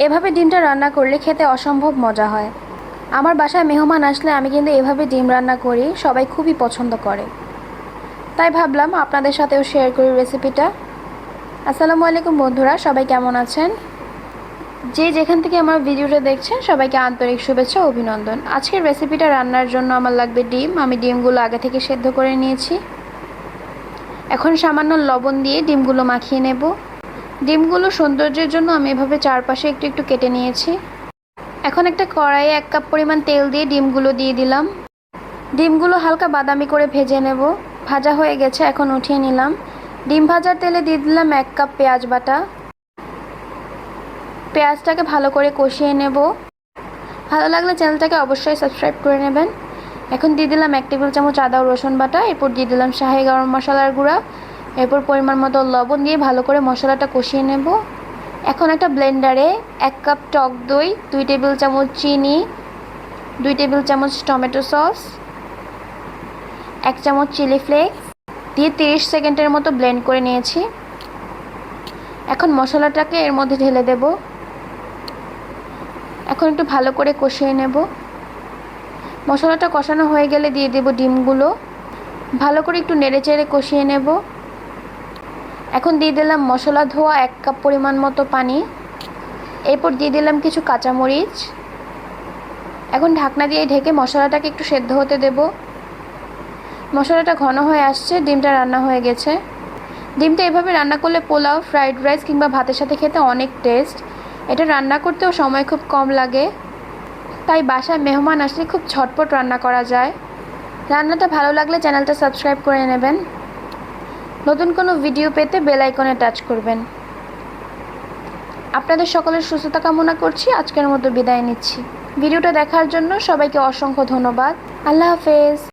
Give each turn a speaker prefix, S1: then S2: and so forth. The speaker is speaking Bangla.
S1: এভাবে ডিমটা রান্না করলে খেতে অসম্ভব মজা হয়। আমার বাসায় মেহমান আসলে আমি কিন্তু এভাবে ডিম রান্না করি, সবাই খুবই পছন্দ করে। তাই ভাবলাম আপনাদের সাথেও শেয়ার করি রেসিপিটা। আসসালামু আলাইকুম বন্ধুরা, সবাই কেমন আছেন? যে যেখান থেকে আমার ভিডিওটা দেখছেন সবাইকে আন্তরিক শুভেচ্ছা ও অভিনন্দন। আজকের রেসিপিটা রান্নার জন্য আমার লাগবে ডিম। আমি ডিমগুলো আগে থেকে সেদ্ধ করে নিয়েছি। এখন সামান্য লবণ দিয়ে ডিমগুলো মাখিয়ে নেব। ডিমগুলো সৌন্দর্যের জন্য আমি এভাবে চারপাশে একটু একটু কেটে নিয়েছি। এখন একটা কড়াইয়ে 1 কাপ পরিমাণ তেল দিয়ে ডিমগুলো দিয়ে দিলাম। ডিমগুলো হালকা বাদামি করে ভেজে নেব। ভাজা হয়ে গেছে, এখন উঠিয়ে নিলাম। ডিম ভাজার তেলে দিয়ে দিলাম 1 কাপ পেঁয়াজ বাটা। পেঁয়াজটাকে ভালো করে কষিয়ে নেব। ভালো লাগলে চ্যানেলটাকে অবশ্যই সাবস্ক্রাইব করে নেবেন। এখন দিয়ে দিলাম 1 টেবিল চামচ আদা ও রসুন বাটা। এরপর দিয়ে দিলাম শাহি গরম মশলার গুঁড়া। এরপর পরিমাণ মতো লবণ দিয়ে ভালো করে মশলাটা কষিয়ে নেব। এখন একটা ব্লেন্ডারে 1 কাপ টক দই, 2 টেবিল চামচ চিনি, 2 টেবিল চামচ টমেটো সস, 1 চামচ চিলি ফ্লেক্স দিয়ে 30 সেকেন্ডের মতো ব্লেন্ড করে নিয়েছি। এখন মশলাটাকে এর মধ্যে ঢেলে দেব। এখন একটু ভালো করে কষিয়ে নেব। মশলাটা কষানো হয়ে গেলে দিয়ে দেব ডিমগুলো। ভালো করে একটু নেড়েচেড়ে কষিয়ে নেব। এখন দিয়ে দিলাম মশলা ধোয়া 1 কাপ পরিমাণ মতো পানি। এরপর দিয়ে দিলাম কিছু কাঁচামরিচ। এখন ঢাকনা দিয়ে ঢেকে মশলাটাকে একটু সেদ্ধ হতে দেব। মশলাটা ঘন হয়ে আসছে, ডিমটা রান্না হয়ে গেছে। ডিমটা এভাবে রান্না করলে পোলাও, ফ্রাইড রাইস কিংবা ভাতের সাথে খেতে অনেক টেস্ট। এটা রান্না করতেও সময় খুব কম লাগে, তাই বাসায় মেহমান আসলে খুব ঝটপট রান্না করা যায়। রান্নাটা ভালো লাগলে চ্যানেলটা সাবস্ক্রাইব করে নেবেন। নতুন কোনো ভিডিও পেতে বেল আইকনে টাচ করবেন। আপনাদের সকলের সুস্থতা কামনা করছি। আজকের মতো বিদায় নিচ্ছি। ভিডিওটা দেখার জন্য সবাইকে অসংখ্য ধন্যবাদ। আল্লাহ হাফেজ।